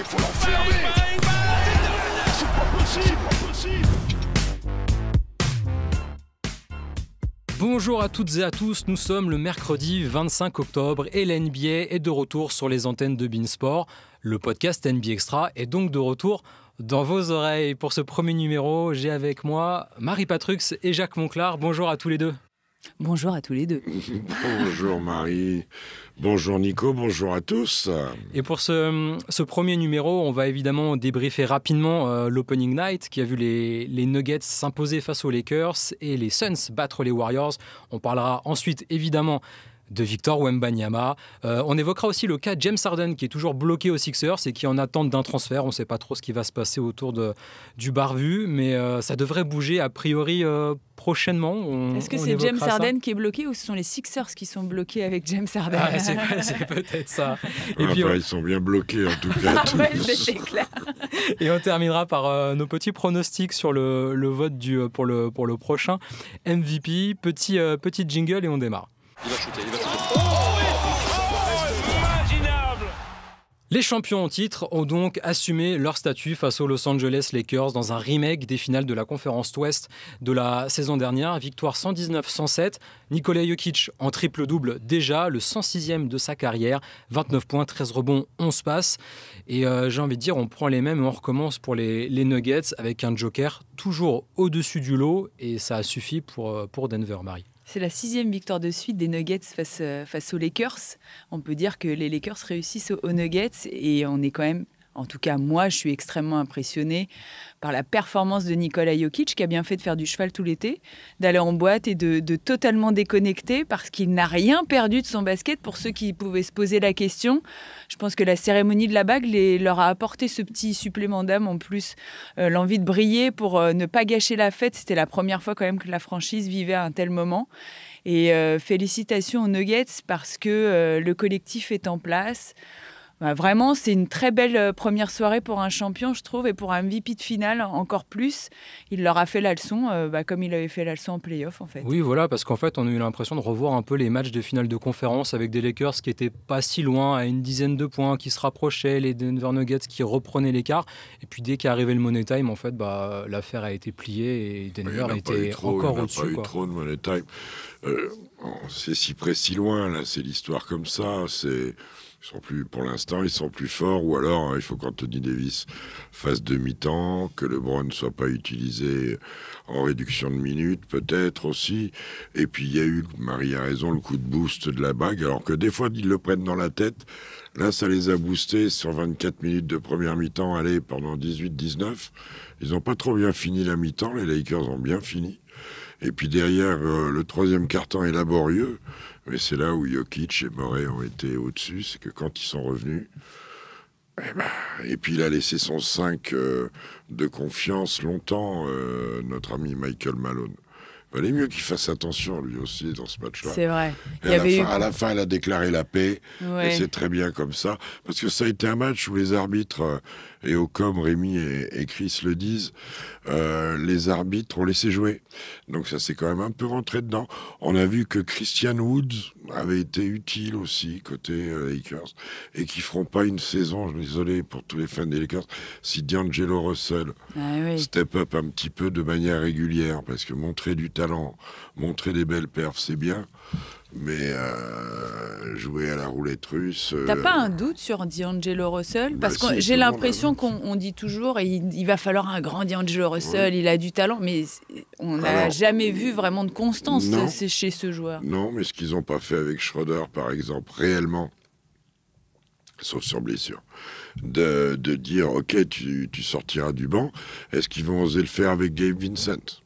faut l'enfermer. C'est pas possible. Bonjour à toutes et à tous, nous sommes le mercredi 25 octobre et la NBA est de retour sur les antennes de beIN Sport. Le podcast NBA Extra est donc de retour dans vos oreilles. Pour ce premier numéro, j'ai avec moi Marie Patrux et Jacques Monclar. Bonjour à tous les deux. Bonjour à tous les deux. Bonjour Marie, bonjour Nico, bonjour à tous. Et pour ce premier numéro, on va évidemment débriefer rapidement l'Opening Night qui a vu les Nuggets s'imposer face aux Lakers et les Suns battre les Warriors. On parlera ensuite évidemment de Victor Wembanyama. On évoquera aussi le cas de James Harden qui est toujours bloqué aux Sixers et qui est en attente d'un transfert. On ne sait pas trop ce qui va se passer autour du barbu, mais ça devrait bouger a priori prochainement. Est-ce que c'est James Harden qui est bloqué ou ce sont les Sixers qui sont bloqués avec James Harden? C'est peut-être ça. Et puis, ils sont bien bloqués en tout cas. Ouais, c'est clair. Et on terminera par nos petits pronostics sur le vote pour le prochain MVP. Petit jingle et on démarre. Il va shooter. Les champions en titre ont donc assumé leur statut face aux Los Angeles Lakers dans un remake des finales de la conférence Ouest de la saison dernière. Victoire 119-107. Nikola Jokic en triple-double déjà, le 106e de sa carrière. 29 points, 13 rebonds, 11 passes. Et j'ai envie de dire, on prend les mêmes et on recommence pour les Nuggets avec un Joker toujours au-dessus du lot. Et ça a suffi pour Denver, Marie. C'est la 6e victoire de suite des Nuggets face aux Lakers. On peut dire que les Lakers réussissent aux Nuggets et on est quand même, en tout cas moi, je suis extrêmement impressionné par la performance de Nikola Jokic qui a bien fait de faire du cheval tout l'été, d'aller en boîte et de totalement déconnecter parce qu'il n'a rien perdu de son basket. Pour ceux qui pouvaient se poser la question, je pense que la cérémonie de la bague leur a apporté ce petit supplément d'âme en plus, l'envie de briller pour ne pas gâcher la fête. C'était la première fois quand même que la franchise vivait un tel moment. Et félicitations aux Nuggets parce que le collectif est en place. Vraiment, c'est une très belle première soirée pour un champion, je trouve, et pour un MVP de finale, encore plus. Il leur a fait la leçon, comme il avait fait la leçon en play-off, en fait. Oui, voilà, parce qu'en fait, on a eu l'impression de revoir un peu les matchs de finale de conférence avec des Lakers qui n'étaient pas si loin, à une dizaine de points, qui se rapprochaient, les Denver Nuggets qui reprenaient l'écart. Et puis, dès qu'est arrivé le Money Time, en fait, l'affaire a été pliée et Denver était encore au-dessus. Il n'y a pas eu trop de Money Time. C'est si près, si loin, là, c'est l'histoire comme ça, pour l'instant, ils sont plus forts, ou alors il faut qu'Anthony Davis fasse demi-temps, que LeBron ne soit pas utilisé en réduction de minutes, peut-être aussi. Et puis il y a eu, Marie a raison, le coup de boost de la bague, alors que des fois ils le prennent dans la tête. Là, ça les a boostés sur 24 minutes de première mi-temps, allez, pendant 18-19. Ils n'ont pas trop bien fini la mi-temps, les Lakers ont bien fini. Et puis derrière, le troisième quart-temps est laborieux. Mais c'est là où Jokic et Murray ont été au-dessus. C'est que quand ils sont revenus... Et puis il a laissé son 5 de confiance longtemps, notre ami Michael Malone. Il valait mieux qu'il fasse attention, lui aussi, dans ce match-là. C'est vrai. À la fin, elle a déclaré la paix. Ouais. Et c'est très bien comme ça. Parce que ça a été un match où les arbitres, et comme Rémi et Chris le disent, les arbitres ont laissé jouer. Donc ça s'est quand même un peu rentré dedans. On a vu que Christian Woods avait été utile aussi, côté Lakers, et qui feront pas une saison, je suis désolé pour tous les fans des Lakers, si D'Angelo Russell step up un petit peu de manière régulière, parce que montrer du talent, montrer des belles perfs, c'est bien, mais jouer à la roulette russe... T'as pas un doute sur D'Angelo Russell? Parce que j'ai l'impression qu'on dit toujours il va falloir un grand D'Angelo Russell, il a du talent, mais on n'a jamais vu vraiment de constance chez ce joueur. Non, mais ce qu'ils n'ont pas fait avec Schroeder, par exemple, réellement, sauf sur blessure, de dire, ok, tu sortiras du banc, est-ce qu'ils vont oser le faire avec Gabe Vincent?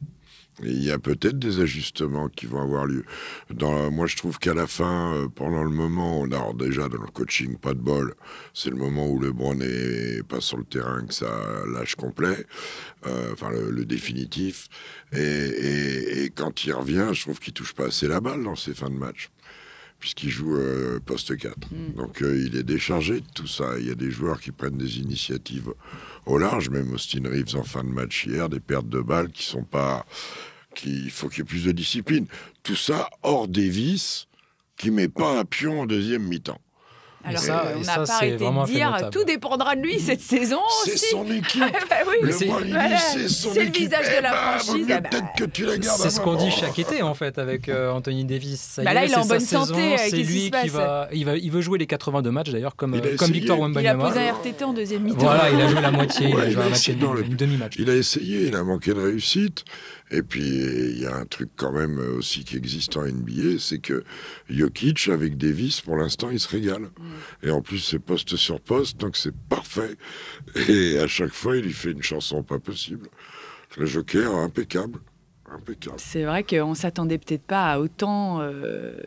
Et il y a peut-être des ajustements qui vont avoir lieu. Moi, je trouve qu'à la fin, pendant le moment, déjà dans le coaching, pas de bol, c'est le moment où LeBron n'est pas sur le terrain, que ça lâche complet, le définitif. Et quand il revient, je trouve qu'il touche pas assez la balle dans ses fins de match, puisqu'il joue poste 4. Donc il est déchargé de tout ça. Il y a des joueurs qui prennent des initiatives au large, même Austin Reeves en fin de match hier, des pertes de balles qui sont pas... Il faut qu'il y ait plus de discipline. Tout ça hors Davis, qui met pas un pion en deuxième mi-temps. Alors ça- qu'on et n'a ça, pas c'est arrêté vraiment de un fait dire notable. tout dépendra de lui cette saison C'est aussi. son équipe. Bah oui. Le c'est- Walibi, voilà. c'est son C'est le équipe. visage de la franchise. Vaut mieux Ah bah. peut-être que tu la gardes. C'est un ce qu'on moment. dit chaque été en fait avec Anthony Davis. Ça y Bah là, est, il est en c'est sa bonne saison, santé, c'est qu'est-ce qui lui se qui passe il veut jouer les 82 matchs d'ailleurs comme, Il a comme essayé. Victor Il a Wembanyama. posé un RTT en deuxième mi-temps. Voilà, il a joué la moitié, il Ouais, a il joué a un match essayé et dans demi, une demi-match. Il a essayé, il a manqué de réussite. Et puis, il y a un truc quand même aussi qui existe en NBA, c'est que Jokic, avec Davis, pour l'instant, il se régale. Et en plus, c'est poste sur poste, donc c'est parfait. Et à chaque fois, il lui fait une chanson pas possible. Le Joker, impeccable. Impeccable. C'est vrai qu'on s'attendait peut-être pas à autant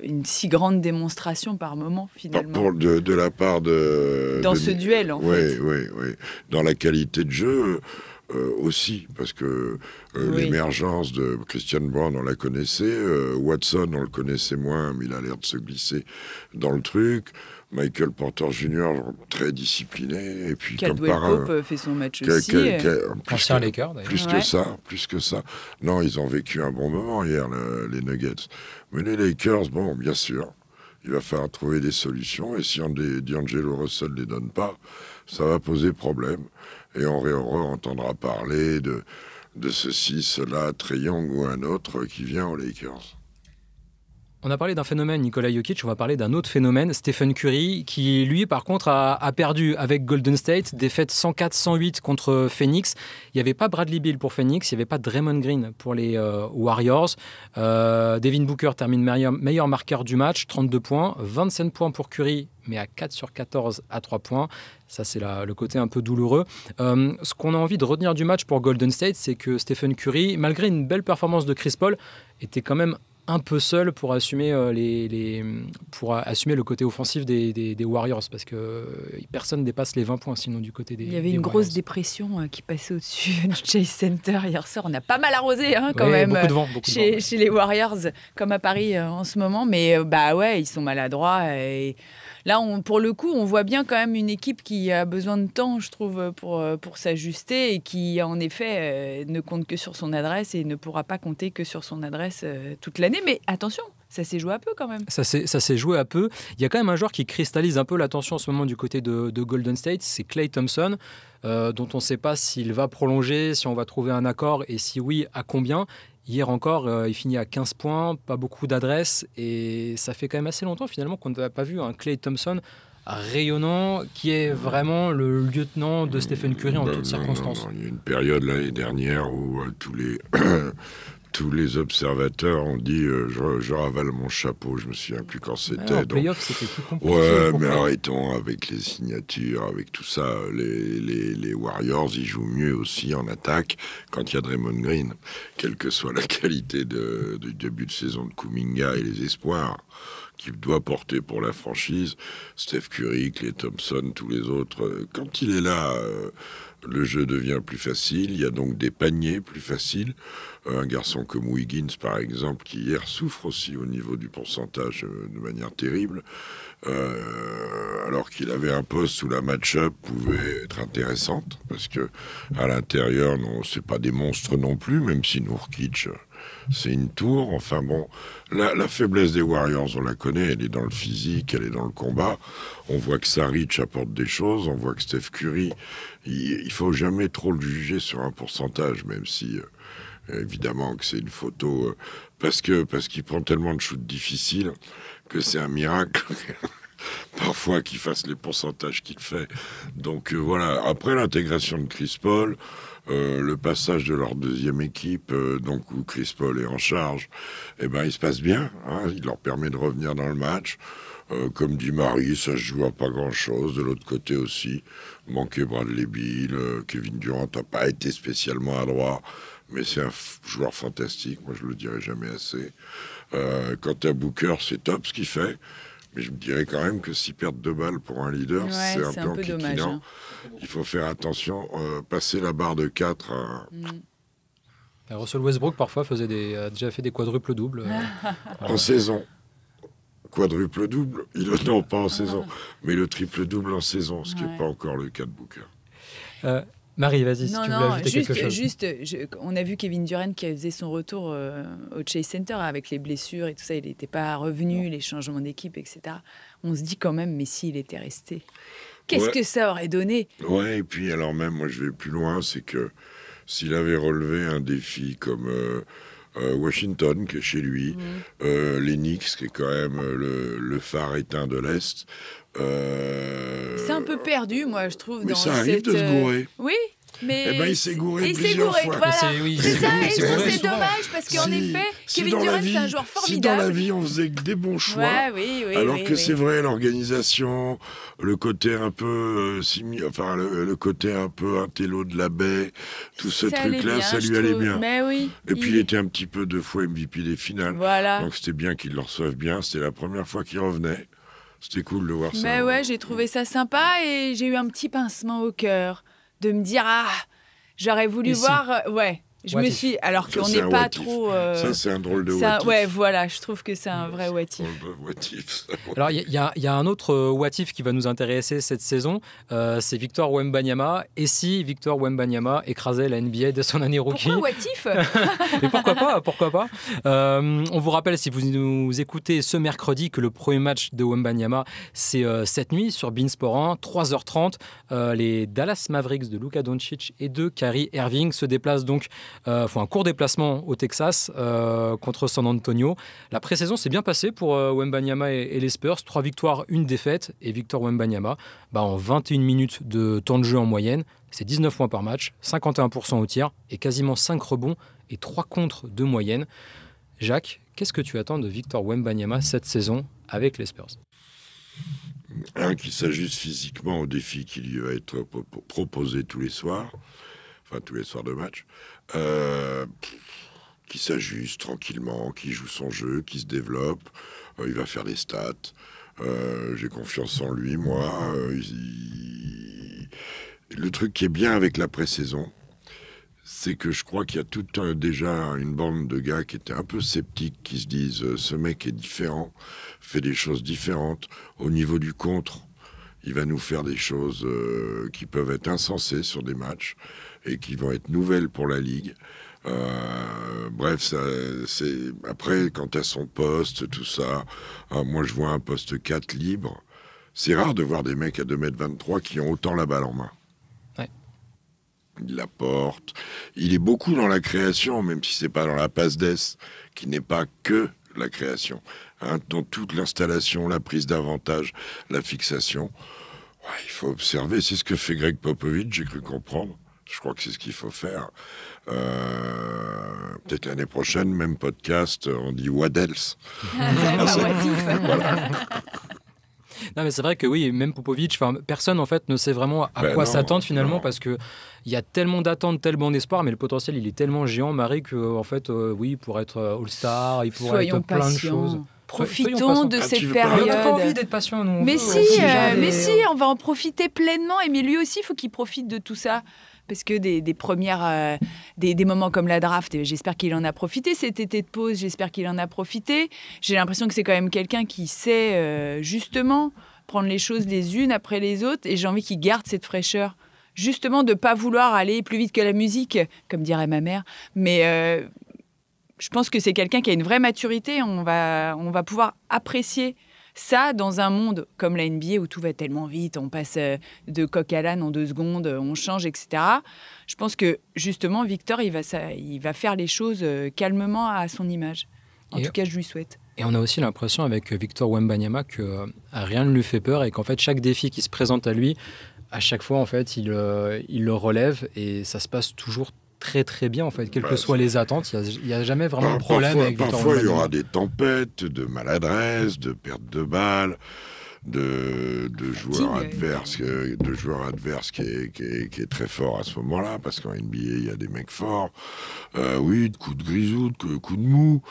une si grande démonstration par moment finalement. De la part de... Dans de- ce duel en Oui, fait. oui, oui. Dans la qualité de jeu aussi, parce que Oui. l'émergence de Christian Brown, on la connaissait. Watson, on le connaissait moins, mais il a l'air de se glisser dans le truc. Michael Porter Jr., très discipliné. Et puis, comme Caldwell par Pope fait son match aussi. Ancien Laker d'ailleurs. plus Ouais. que ça, plus que ça. Non, ils ont vécu un bon moment hier, les Nuggets. Mais les Lakers, bon, bien sûr, il va falloir trouver des solutions. Et si D'Angelo Russell ne les donne pas, ça va poser problème. Et on entendra parler de ceci, cela, Trae Young ou un autre qui vient aux Lakers. On a parlé d'un phénomène, Nikola Jokic, on va parler d'un autre phénomène, Stephen Curry, qui lui par contre a perdu avec Golden State, défaite 104-108 contre Phoenix. Il n'y avait pas Bradley Beal pour Phoenix, il n'y avait pas Draymond Green pour les Warriors. Devin Booker termine meilleur marqueur du match, 32 points, 25 points pour Curry, mais à 4 sur 14 à 3 points. Ça, c'est le côté un peu douloureux. Ce qu'on a envie de retenir du match pour Golden State, c'est que Stephen Curry, malgré une belle performance de Chris Paul, était quand même un peu seul pour assumer, pour assumer le côté offensif des Warriors, parce que personne dépasse les 20 points sinon du côté des Il y avait des une grosse Warriors. dépression qui passait au-dessus du Chase Center hier soir. On a pas mal arrosé quand Ouais, même beaucoup de vent, beaucoup de vent. chez les Warriors, comme à Paris en ce moment. Mais bah ouais, ils sont maladroits. Et là, pour le coup, on voit bien quand même une équipe qui a besoin de temps, je trouve, pour s'ajuster et qui, en effet, ne compte que sur son adresse et ne pourra pas compter que sur son adresse toute l'année. Mais attention, ça s'est joué un peu quand même. Ça s'est joué à peu. Il y a quand même un joueur qui cristallise un peu l'attention en ce moment du côté de Golden State, c'est Klay Thompson, dont on ne sait pas s'il va prolonger, si on va trouver un accord et si oui, à combien. Hier encore, il finit à 15 points, pas beaucoup d'adresses et ça fait quand même assez longtemps finalement qu'on n'a pas vu un Klay Thompson rayonnant qui est vraiment le lieutenant de Stephen Curry en toutes circonstances. Non. Il y a une période l'année dernière où tous les observateurs ont dit je ravale mon chapeau, je me souviens plus quand c'était. En donc- playoff, c'était plus compliqué. Ouais, pour mais Klay. arrêtons avec les signatures, avec tout ça. Les Warriors, ils jouent mieux aussi en attaque quand il y a Draymond Green, quelle que soit la qualité du début de saison de Kuminga et les espoirs qu'il doit porter pour la franchise. Steph Curry, Klay Thompson, tous les autres. Quand il est là, le jeu devient plus facile. Il y a donc des paniers plus faciles. Un garçon comme Wiggins, par exemple, qui hier souffre aussi au niveau du pourcentage de manière terrible, alors qu'il avait un poste où la match-up pouvait être intéressante, parce que à l'intérieur, non, c'est pas des monstres non plus, même si Nurkic, c'est une tour. Enfin bon, la faiblesse des Warriors, on la connaît, elle est dans le physique, elle est dans le combat. On voit que Saric apporte des choses, on voit que Steph Curry, il faut jamais trop le juger sur un pourcentage, même si évidemment que c'est une photo, parce qu'il prend tellement de shoots difficiles que c'est un miracle parfois qu'il fasse les pourcentages qu'il fait. Donc voilà, après l'intégration de Chris Paul, le passage de leur deuxième équipe, donc où Chris Paul est en charge, eh ben, il se passe bien, hein, il leur permet de revenir dans le match. Comme dit Marie, ça se joue à pas grand-chose. De l'autre côté aussi, manquait Bradley Beal, Kevin Durant n'a pas été spécialement adroit, mais c'est un joueur fantastique, moi je le dirai jamais assez. Quant à Booker, c'est top ce qu'il fait, mais je me dirais quand même que s'il perd 2 balles pour un leader, Ouais, c'est un peu dommage. enquiquinant. Il faut faire attention, passer la barre de 4 Russell Westbrook parfois a déjà fait des quadruples doubles. en saison. Quadruple-double, non pas en saison, mais le triple-double en saison, ce qui n'est Ouais. pas encore le cas de Booker. Marie, vas-y, si tu veux ajouter quelque chose. On a vu Kevin Durant qui faisait son retour au Chase Center avec les blessures et tout ça. Il n'était pas revenu, les changements d'équipe, etc. On se dit quand même, mais s'il était resté, qu'est-ce que ça aurait donné? Ouais, et puis alors même, moi je vais plus loin, c'est que s'il avait relevé un défi comme Washington, qui est chez lui, les Knicks, qui est quand même le phare éteint de l'Est. C'est un peu perdu, moi, je trouve. Mais ça arrive de se gourer. Oui, mais... Eh ben, il s'est gouré plusieurs fois. Voilà. C'est ça, et ça, gouré c'est souvent. dommage, parce qu'en effet, Kevin Durant, c'est un joueur formidable. Si dans la vie, on faisait que des bons choix, c'est vrai, l'organisation, le côté un peu le côté un peu intello de la baie, tout ce truc-là, ça lui allait bien. Mais oui. Et puis, il était un petit peu 2 fois MVP des finales. Voilà. Donc, c'était bien qu'il le reçoive bien. C'était la première fois qu'il revenait. C'était cool de voir ça. Mais ouais, j'ai trouvé ça sympa et j'ai eu un petit pincement au cœur de me dire j'aurais voulu voir je me suis alors qu'on n'est pas trop ça c'est un drôle de what if. Ouais, voilà, je trouve que c'est un vrai what if. Alors il y a un autre what if qui va nous intéresser cette saison, c'est Victor Wembanyama. Et si Victor Wembanyama écrasait la NBA de son année rookie? Pourquoi what if? Mais pourquoi pas. On vous rappelle, si vous nous écoutez ce mercredi, que le premier match de Wembanyama, c'est cette nuit sur beIN Sport 1, 3h30. Les Dallas Mavericks de Luka Doncic et de Kyrie Irving se déplacent donc, font un court déplacement au Texas contre San Antonio. La pré-saison s'est bien passée pour Wembanyama et les Spurs. 3 victoires, 1 défaite. Et Victor Wembanyama, en 21 minutes de temps de jeu en moyenne, c'est 19 points par match, 51% au tir et quasiment 5 rebonds et 3 contres de moyenne. Jacques, qu'est-ce que tu attends de Victor Wembanyama cette saison avec les Spurs? Qu'il s'ajuste physiquement au défi qui lui va être proposé tous les soirs de match, qui s'ajuste tranquillement, qui joue son jeu, qui se développe, il va faire des stats, j'ai confiance en lui, moi. Le truc qui est bien avec la pré-saison, c'est que je crois qu'il y a déjà une bande de gars qui étaient un peu sceptiques, qui se disent ce mec est différent, fait des choses différentes. Au niveau du contre, il va nous faire des choses qui peuvent être insensées sur des matchs et qui vont être nouvelles pour la Ligue. Bref, après, quant à son poste, tout ça, moi je vois un poste 4 libre. C'est rare de voir des mecs à 2,23 m qui ont autant la balle en main. Il la porte. Il est beaucoup dans la création, même si c'est pas dans la passe d'ess, qui n'est pas que la création. Dans toute l'installation, la prise d'avantage, la fixation. Il faut observer. C'est ce que fait Greg Popovich, j'ai cru comprendre. Je crois que c'est ce qu'il faut faire. Peut-être l'année prochaine, même podcast, on dit what else. Voilà. Non, mais c'est vrai que oui, même Popovic, personne en fait ne sait vraiment à quoi s'attendre finalement, parce que il y a tellement d'attentes, tellement d'espoir, mais le potentiel il est tellement géant, Marie, que en fait, il pourrait être All-Star, il pourrait être plein de choses. Profitons de cette période. On n'a pas envie d'être patient, nous. Mais si, on va en profiter pleinement. Mais lui aussi, il faut qu'il profite de tout ça. Parce que des moments comme la draft, j'espère qu'il en a profité. Cet été de pause, j'espère qu'il en a profité. J'ai l'impression que c'est quand même quelqu'un qui sait justement prendre les choses les unes après les autres. Et j'ai envie qu'il garde cette fraîcheur. Justement, de ne pas vouloir aller plus vite que la musique, comme dirait ma mère. Mais je pense que c'est quelqu'un qui a une vraie maturité. On va pouvoir apprécier ça dans un monde comme la NBA où tout va tellement vite, on passe de coq à l'âne en 2 secondes, on change, etc. Je pense que justement, Victor, il va faire les choses calmement à son image. En tout cas, je lui souhaite. Et on a aussi l'impression avec Victor Wembanyama que rien ne lui fait peur et qu'en fait, chaque défi qui se présente à lui, à chaque fois, en fait, il le relève et ça se passe toujours très très bien en fait, quelles que soient les attentes, il n'y a jamais vraiment de problème avec Victor Wembanyama. Parfois il y aura des tempêtes, de maladresse, de perte de balles, de joueurs adverses qui est très fort à ce moment-là, parce qu'en NBA il y a des mecs forts, de coups de grisou, de coups de mou.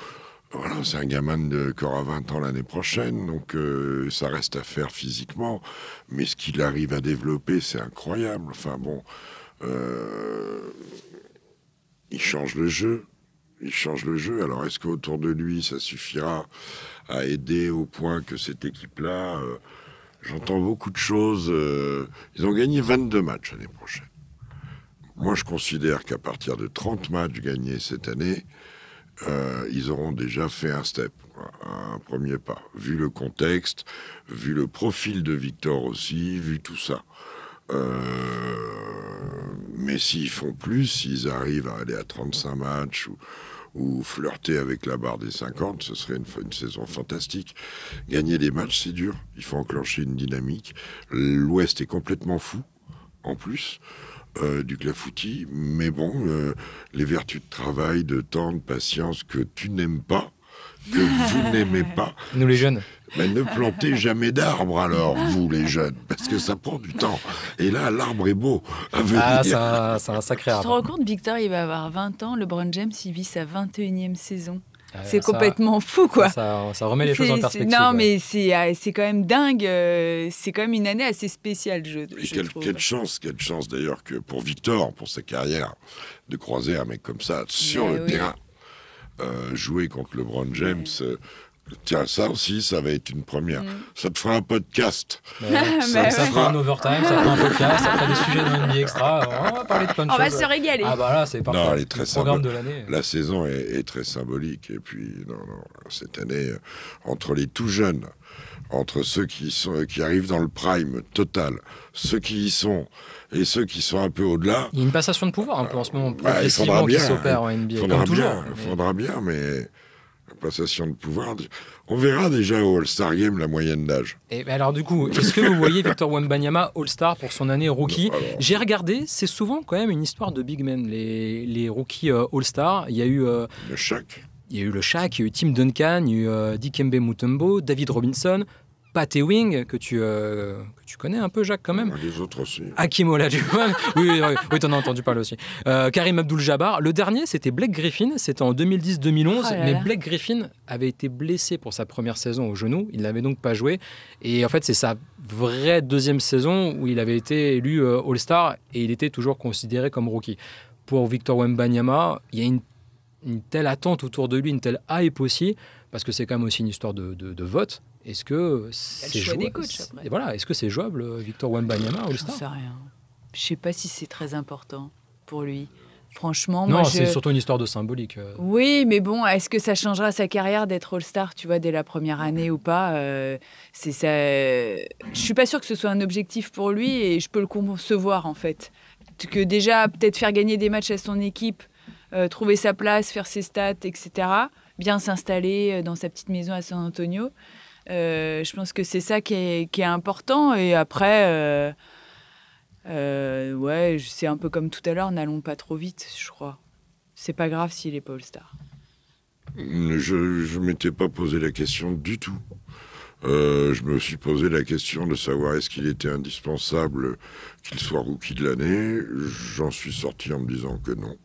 Voilà, c'est un gamin qui aura 20 ans l'année prochaine, donc ça reste à faire physiquement, mais ce qu'il arrive à développer, c'est incroyable. Enfin bon, il change le jeu. Alors, est-ce qu'autour de lui, ça suffira à aider au point que cette équipe-là... J'entends beaucoup de choses. Ils ont gagné 22 matchs l'année prochaine. Moi, je considère qu'à partir de 30 matchs gagnés cette année, ils auront déjà fait un step, un premier pas. Vu le contexte, vu le profil de Victor aussi, vu tout ça. Mais s'ils font plus, s'ils arrivent à aller à 35 matchs ou flirter avec la barre des 50, ce serait une saison fantastique. Gagner des matchs, c'est dur. Il faut enclencher une dynamique. L'Ouest est complètement fou, en plus, du clafoutis. Mais bon, les vertus de travail, de temps, de patience que tu n'aimes pas, que vous n'aimez pas. Nous les jeunes. Mais ne plantez jamais d'arbres alors, vous les jeunes, parce que ça prend du temps. Et là, l'arbre est beau à venir. Ah, c'est un sacré Tu te arbre. rends compte, Victor, il va avoir 20 ans. LeBron James, il vit sa 21e saison. Ah, C'est ça- complètement fou, quoi. Ça remet les choses en perspective. Non, ouais. mais c'est quand même dingue. C'est quand même une année assez spéciale, je Et trouve. quelle chance d'ailleurs que pour Victor, pour sa carrière, de croiser un mec comme ça sur Mais le oui. terrain, jouer contre LeBron James. Tiens, ça aussi, ça va être une première. Ça te fera un podcast. Mais Mais ça ouais. fera un overtime, ça fera un podcast, ça fera des sujets dans NBA Extra. On va parler de plein de On va choses. se régaler. Ah bah là, c'est parfait. Non, elle est très Le programme de symbolique. l'année. La saison est très symbolique. Et puis, non, cette année, entre les tout jeunes, entre ceux qui arrivent dans le prime total, ceux qui y sont et ceux qui sont un peu au-delà, Il y a une passation de pouvoir un peu en ce moment, il progressivement, faudra qui bien. s'opère en NBA. faudra Comme toujours. bien, faudra bien, mais la passation de pouvoir. On verra déjà au All-Star Game la moyenne d'âge. Et alors du coup, est-ce que vous voyez Victor Wembanyama All-Star pour son année rookie? Alors, J'ai regardé, c'est souvent quand même une histoire de big men, les rookies All-Star. Il y a eu le Shaq. il y a eu le Shaq, il y a eu Tim Duncan, il y a eu Dikembe Mutombo, David Robinson, Pat Ewing, que tu connais un peu, Jacques, quand même. Les autres aussi. Hakim Olajuwon, oui, t'en as entendu parler aussi. Karim Abdul-Jabbar. Le dernier, c'était Blake Griffin, c'était en 2010-2011, Oh là mais là. Blake Griffin avait été blessé pour sa première saison au genou, il n'avait donc pas joué, et en fait c'est sa vraie deuxième saison où il avait été élu All-Star, et il était toujours considéré comme rookie. Pour Victor Wembanyama, il y a une telle attente autour de lui, une telle hype aussi, parce que c'est quand même aussi une histoire de vote. Est-ce que c'est choix des jouable coachs, après. Et voilà, est-ce que c'est jouable, Victor Wembanyama J'en All-Star? sais rien. Je sais pas si c'est très important pour lui. Franchement, Non, moi, c'est surtout une histoire de symbolique. Oui, mais bon, est-ce que ça changera sa carrière d'être All-Star, tu vois, dès la première année ou pas c'est ça. Je suis pas sûre que ce soit un objectif pour lui et je peux le concevoir en fait. Que déjà peut-être faire gagner des matchs à son équipe, trouver sa place, faire ses stats, etc. Bien s'installer dans sa petite maison à San Antonio. Je pense que c'est ça qui est important. Et après, ouais, c'est un peu comme tout à l'heure, n'allons pas trop vite, je crois. C'est pas grave s'il est pas All-Star. Je ne m'étais pas posé la question du tout. Je me suis posé la question de savoir est-ce qu'il était indispensable qu'il soit rookie de l'année. J'en suis sorti en me disant que non.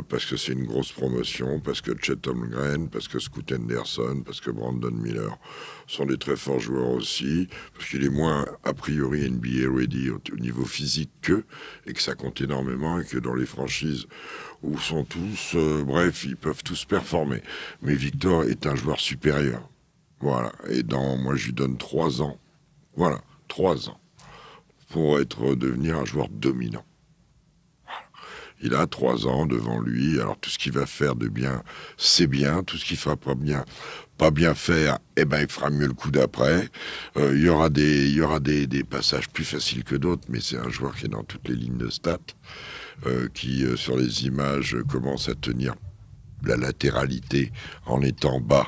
Parce que c'est une grosse promotion, parce que Chet Holmgren, parce que Scoot Henderson, parce que Brandon Miller sont des très forts joueurs aussi, parce qu'il est moins a priori NBA ready au niveau physique qu'eux, et que ça compte énormément, et que dans les franchises où sont tous, bref, ils peuvent tous performer. Mais Victor est un joueur supérieur. Voilà. Et moi, je lui donne 3 ans. Voilà, 3 ans. Pour devenir un joueur dominant. Il a 3 ans devant lui. Alors, tout ce qu'il va faire de bien, c'est bien. Tout ce qu'il fera pas bien faire, eh ben, il fera mieux le coup d'après. Il y aura des passages plus faciles que d'autres, mais c'est un joueur qui est dans toutes les lignes de stats, qui, sur les images, commence à tenir la latéralité en étant bas.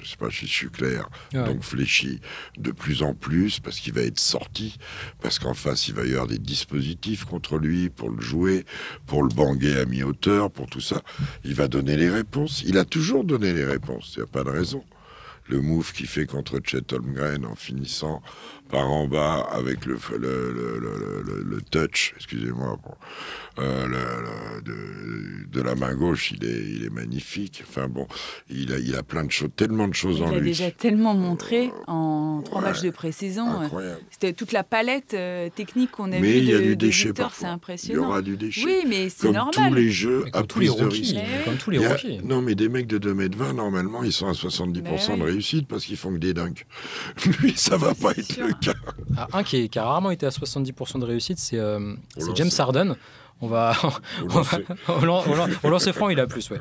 Je ne sais pas si je suis clair, Ouais. donc fléchi de plus en plus, parce qu'il va être sorti, parce qu'en face, il va y avoir des dispositifs contre lui pour le jouer, pour le banguer à mi-hauteur, pour tout ça. Il va donner les réponses. Il a toujours donné les réponses, il n'y a pas de raison. Le move qu'il fait contre Chet Holmgren en finissant par en bas avec le touch, excusez-moi, de la main gauche, il est magnifique. Enfin bon, il a plein de choses, tellement de choses Il en a lui. déjà tellement montré en 3 Ouais. matchs de pré-saison. Incroyable. C'était toute la palette technique qu'on a Mais vue il y a de du déchet Victor, parfois. c'est Il y impressionnant. aura du déchet. Oui, mais c'est Comme normal. tous les jeux Mais à comme tous les prise de rookies. risque. Mais oui. Comme tous les Il y a- rookies. Non, mais des mecs de 2,20 m, normalement, ils sont à 70% Mais de oui. réussite parce qu'ils font que des dunks. Lui, ça va pas être sûr. le cas. Un qui a rarement été à 70% de réussite, c'est lancer. James Harden. On va au lancer franc, il a plus, ouais.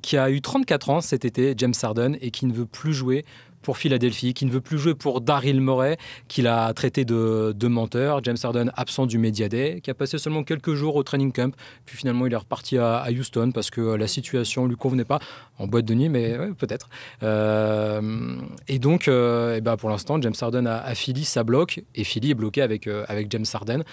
Qui a eu 34 ans cet été, James Harden, et qui ne veut plus jouer pour Philadelphie, qui ne veut plus jouer pour Daryl Morey, qu'il a traité de menteur. James Harden absent du Media Day, qui a passé seulement quelques jours au training camp, puis finalement il est reparti à Houston parce que la situation ne lui convenait pas, en boîte de nuit, mais ouais, peut-être. Et donc, pour l'instant, James Harden à Philly, ça bloque, et Philly est bloqué avec James Harden.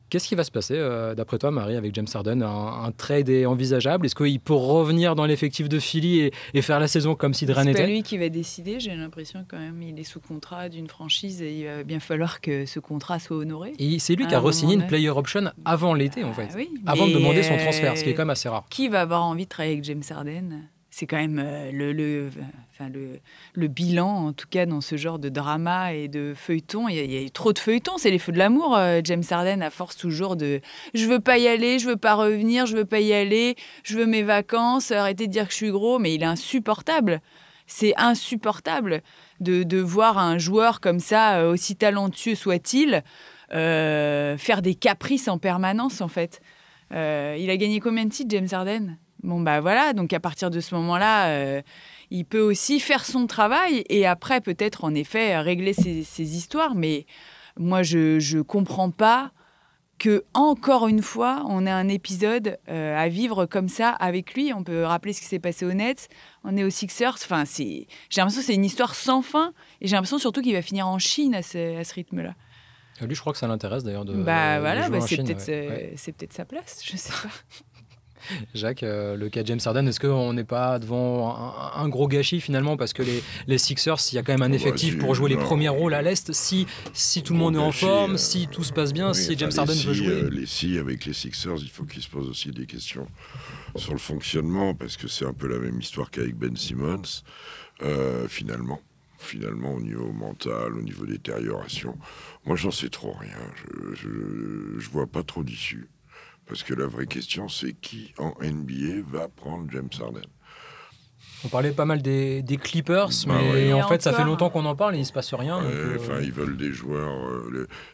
Qu'est-ce qui va se passer, d'après toi, Marie, avec James Harden? Un trade est envisageable? Est-ce qu'il peut revenir dans l'effectif de Philly et faire la saison comme si de rien n'était? C'est pas lui qui va décider, j'ai l'impression quand même. Il est sous contrat d'une franchise et il va bien falloir que ce contrat soit honoré. Et c'est lui qui a re-signé une player option avant l'été, en fait. Oui, avant de demander son transfert, ce qui est quand même assez rare. Qui va avoir envie de travailler avec James Harden? C'est quand même le bilan, en tout cas, dans ce genre de drama et de feuilleton. Il y a eu trop de feuilletons, c'est les feux de l'amour. James Harden, à force toujours de « je veux pas y aller, je veux pas revenir, je veux pas y aller, je veux mes vacances, arrêtez de dire que je suis gros », mais il est insupportable. C'est insupportable de voir un joueur comme ça, aussi talentueux soit-il, faire des caprices en permanence, en fait. Il a gagné combien de titres, James Harden ? Bon, voilà, donc à partir de ce moment-là, il peut aussi faire son travail et après, peut-être, en effet, régler ses histoires. Mais moi, je ne comprends pas que, encore une fois, on ait un épisode à vivre comme ça avec lui. On peut rappeler ce qui s'est passé aux Nets, on est aux Sixers. Enfin, j'ai l'impression que c'est une histoire sans fin et j'ai l'impression surtout qu'il va finir en Chine à ce rythme-là. Lui, je crois que ça l'intéresse d'ailleurs de jouer en c'est Chine, peut-être sa place, je sais pas. Jacques, le cas de James Harden, est-ce qu'on n'est pas devant un gros gâchis finalement, parce que les Sixers, il y a quand même un effectif pour jouer les premiers rôles à l'Est, si tout le monde est en forme, si tout se passe bien, si James Harden veut jouer. Avec les Sixers, il faut qu'ils se posent aussi des questions sur le fonctionnement, parce que c'est un peu la même histoire qu'avec Ben Simmons, finalement, au niveau mental, au niveau détérioration. Moi, j'en sais trop rien. Je vois pas trop d'issue. Parce que la vraie question, c'est qui en NBA va prendre James Harden? On parlait pas mal des Clippers, mais en fait, ça fait longtemps qu'on en parle et il se passe rien. Ils veulent des joueurs.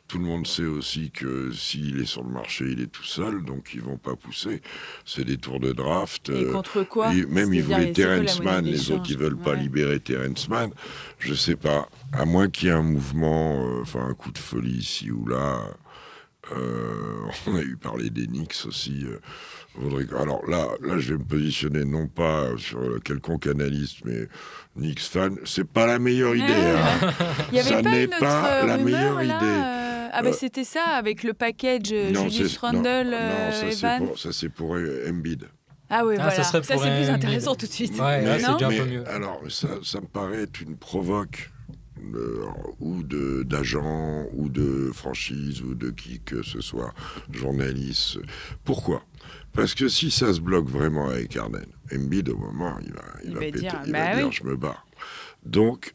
Tout le monde sait aussi que s'il est sur le marché, il est tout seul, donc ils vont pas pousser. C'est des tours de draft. Et contre quoi? Même ils voulaient Terrence Mann, les autres ils veulent pas libérer Terrence Mann. Je sais pas. À moins qu'il y ait un mouvement, un coup de folie ici ou là. On a eu parlé des Knicks aussi. Alors là, je vais me positionner non pas sur quelconque analyste, mais Knicks fan, c'est pas la meilleure idée. Hein. Il y avait ça pas n'est une autre pas la meilleure idée. C'était ça, avec le package Julius Randle, Evan. Ça c'est pour Embiid. Ah oui, voilà. Ça c'est plus intéressant tout de suite. Ouais, là, c'est déjà un peu mieux. Alors, ça me paraît être une provoque. Ou d'agents, ou de franchise, ou de qui que ce soit, journaliste. Pourquoi? Parce que si ça se bloque vraiment avec Harden, Embiid, au moment, il va péter, il va dire je me barre. Donc,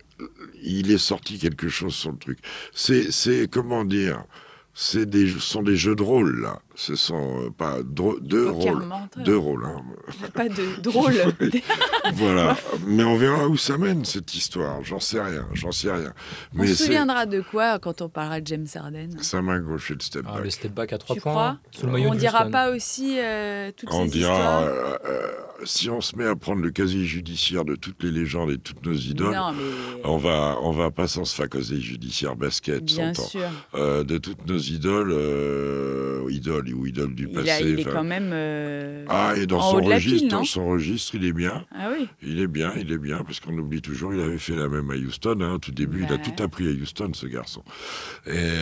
il est sorti quelque chose sur le truc. C'est comment dire, sont des jeux de rôle, là. Ce sont pas deux rôles. Deux rôles. Hein. Pas de drôle. Voilà. Mais on verra où ça mène, cette histoire. J'en sais rien. On se souviendra de quoi quand on parlera de James Harden? Sa main gauche et le step back. Le step back à 3 tu points. Crois sous le maillot on de dira Houston. pas aussi toutes on ces dira, histoires si on se met à prendre le casier judiciaire de toutes les légendes et toutes nos idoles, non, mais... on va pas sans se faire casier judiciaire basket, bien s'entend. sûr. De toutes nos idoles du passé. Il est quand même et dans son registre, il est bien. Ah oui. Il est bien, parce qu'on oublie toujours, il avait fait la même à Houston. Au tout début, il a tout appris à Houston, ce garçon. Et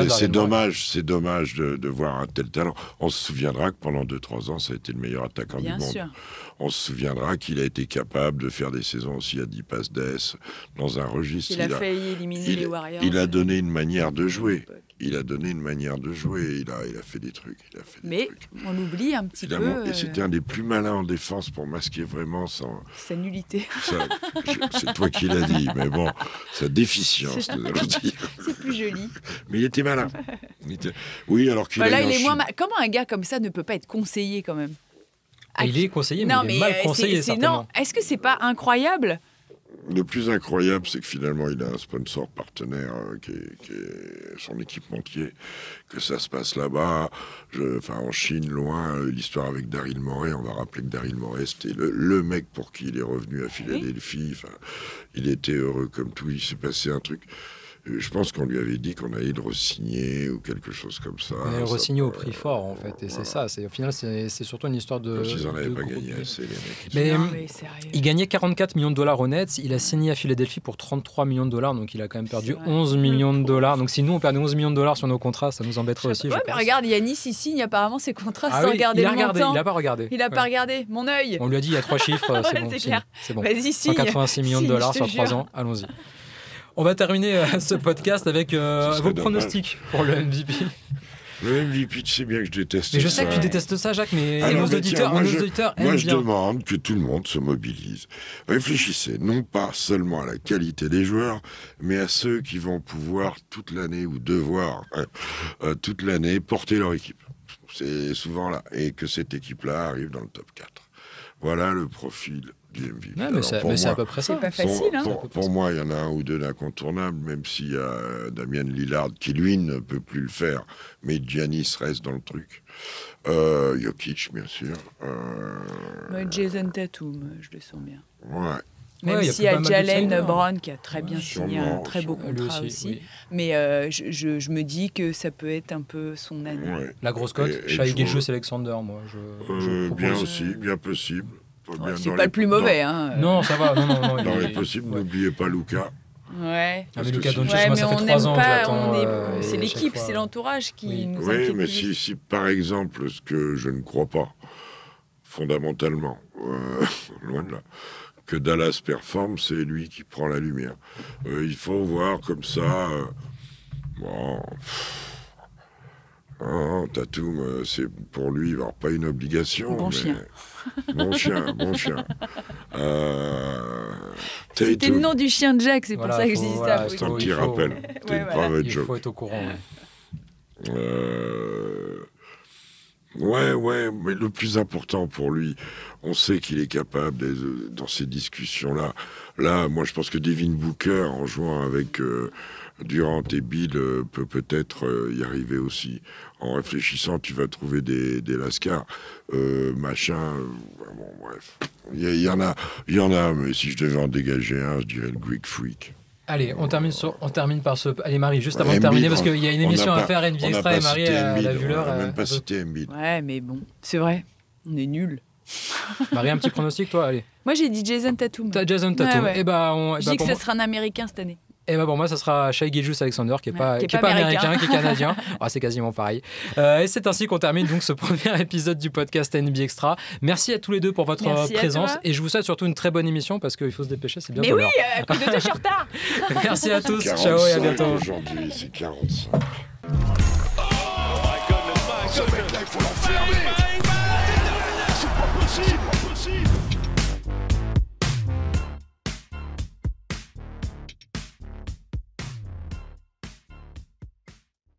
c'est dommage de voir un tel talent. On se souviendra que pendant 2-3 ans, ça a été le meilleur attaquant du monde. Sûr. On se souviendra qu'il a été capable de faire des saisons aussi à 10 passes d'ess dans un registre. Il a failli éliminer les Warriors. Il a donné une manière de jouer. Il a fait des trucs. Mais on oublie un petit peu. Et c'était un des plus malins en défense pour masquer vraiment sa nullité. C'est toi qui l'as dit, mais bon, sa déficience, nous allons dire. C'est plus joli. Mais il était malin. Oui, alors qu'il il est moins Comment un gars comme ça ne peut pas être conseillé quand même? Il est conseillé, mais il est mal conseillé, certainement. Non, est-ce que c'est pas incroyable Le plus incroyable, c'est que finalement, il a un sponsor partenaire qui est son équipementier, que ça se passe là-bas, en Chine, loin. L'histoire avec Daryl Morey, on va rappeler que Daryl Morey, c'était le mec pour qui il est revenu à Philadelphie. Enfin, il était heureux comme tout, il s'est passé un truc. Je pense qu'on lui avait dit qu'on allait le re-signer ou quelque chose comme ça. On allait le re-signer au prix fort, en fait. Et voilà. C'est ça. Au final, c'est surtout une histoire de... Ils n'en avaient pas gagné assez, les mecs. Mais il gagnait 44 millions de dollars au net. Il a signé à Philadelphie pour 33 millions de dollars. Donc, il a quand même perdu 11 millions de dollars. Donc, si nous, on perdait 11 millions de dollars sur nos contrats, ça nous embêterait aussi. Ouais, mais regarde, Yanis, il signe apparemment ses contrats sans regarder le montant. Il n'a pas regardé. Il n'a pas regardé. Mon œil. On lui a dit, il y a 3 chiffres. C'est bon. C'est bon. Vas-y, signe. 186 millions de dollars sur 3 ans. Allons-y. On va terminer ce podcast avec vos pronostics pour le MVP. Le MVP, tu sais bien que je déteste ça. Mais je sais que tu détestes ça, Jacques, mais nos auditeurs aiment bien. Moi, je demande que tout le monde se mobilise. Réfléchissez non pas seulement à la qualité des joueurs, mais à ceux qui vont pouvoir toute l'année ou devoir toute l'année porter leur équipe. C'est souvent là. Et que cette équipe-là arrive dans le top 4. Voilà le profil du MVP. Ouais, mais c'est à peu près ça. C'est pas facile. Pour moi, il y en a un ou deux d'incontournables, même s'il y a Damian Lillard qui, lui, ne peut plus le faire. Mais Giannis reste dans le truc. Jokic, bien sûr. Jason Tatum, je le sens bien. Ouais. Même s'il y a Jalen Brown qui a très bien signé un très beau contrat aussi. Oui. Mais je me dis que ça peut être un peu son année. Ouais. La grosse cote, Shai Gilgeous-Alexander, moi. Bien aussi, bien possible. C'est pas le plus mauvais. Hein. Non, ça va. Non, dans les possibles, n'oubliez pas Luka. Ouais. Mais Luka Doncic, moi, ça fait 3 ans que j'attends. C'est l'équipe, c'est l'entourage qui nous inquiète. Oui, mais si par exemple, ce que je ne crois pas, fondamentalement, loin de là, que Dallas performe, c'est lui qui prend la lumière. Il faut voir comme ça... Tatum, c'est pour lui, il va avoir pas une obligation. Bon chien. Bon chien. C'était le nom du chien de Jack, c'est pour ça que je dis ça. C'est un petit rappel. C'était une private joke. Il faut être au courant. Ouais, mais le plus important pour lui, on sait qu'il est capable dans ces discussions-là. Là, moi, je pense que Devin Booker, en jouant avec Durant et Bill, peut peut-être y arriver aussi. En réfléchissant, tu vas trouver des Lascar, machin. Bon, bref. Il y en a, mais si je devais en dégager un, je dirais le Greek Freak. Allez, on termine par ce... Allez, Marie, juste avant de terminer, parce qu'il y a une émission à faire, NBA Extra, et Marie a vu l'heure. On n'a même pas cité Embiid. Ouais, mais bon, c'est vrai, on est nuls. Marie, un petit pronostic, toi, allez. Moi, j'ai dit Jason Tatum. T'as Jason Tatum. Ouais. Je dis que ce sera un Américain cette année. Et pour moi, ça sera Shai Gilgeous-Alexander, qui est pas américain, qui est canadien. C'est quasiment pareil. Et c'est ainsi qu'on termine donc ce premier épisode du podcast NBA Extra. Merci à tous les deux pour votre présence. Et je vous souhaite surtout une très bonne émission parce qu'il faut se dépêcher, c'est bientôt l'heure. Mais oui, à cause de toi, je suis en retard. Merci à tous. Ciao et à bientôt. Aujourd'hui, c'est 45. Ce mec-là, il faut l'enfermer.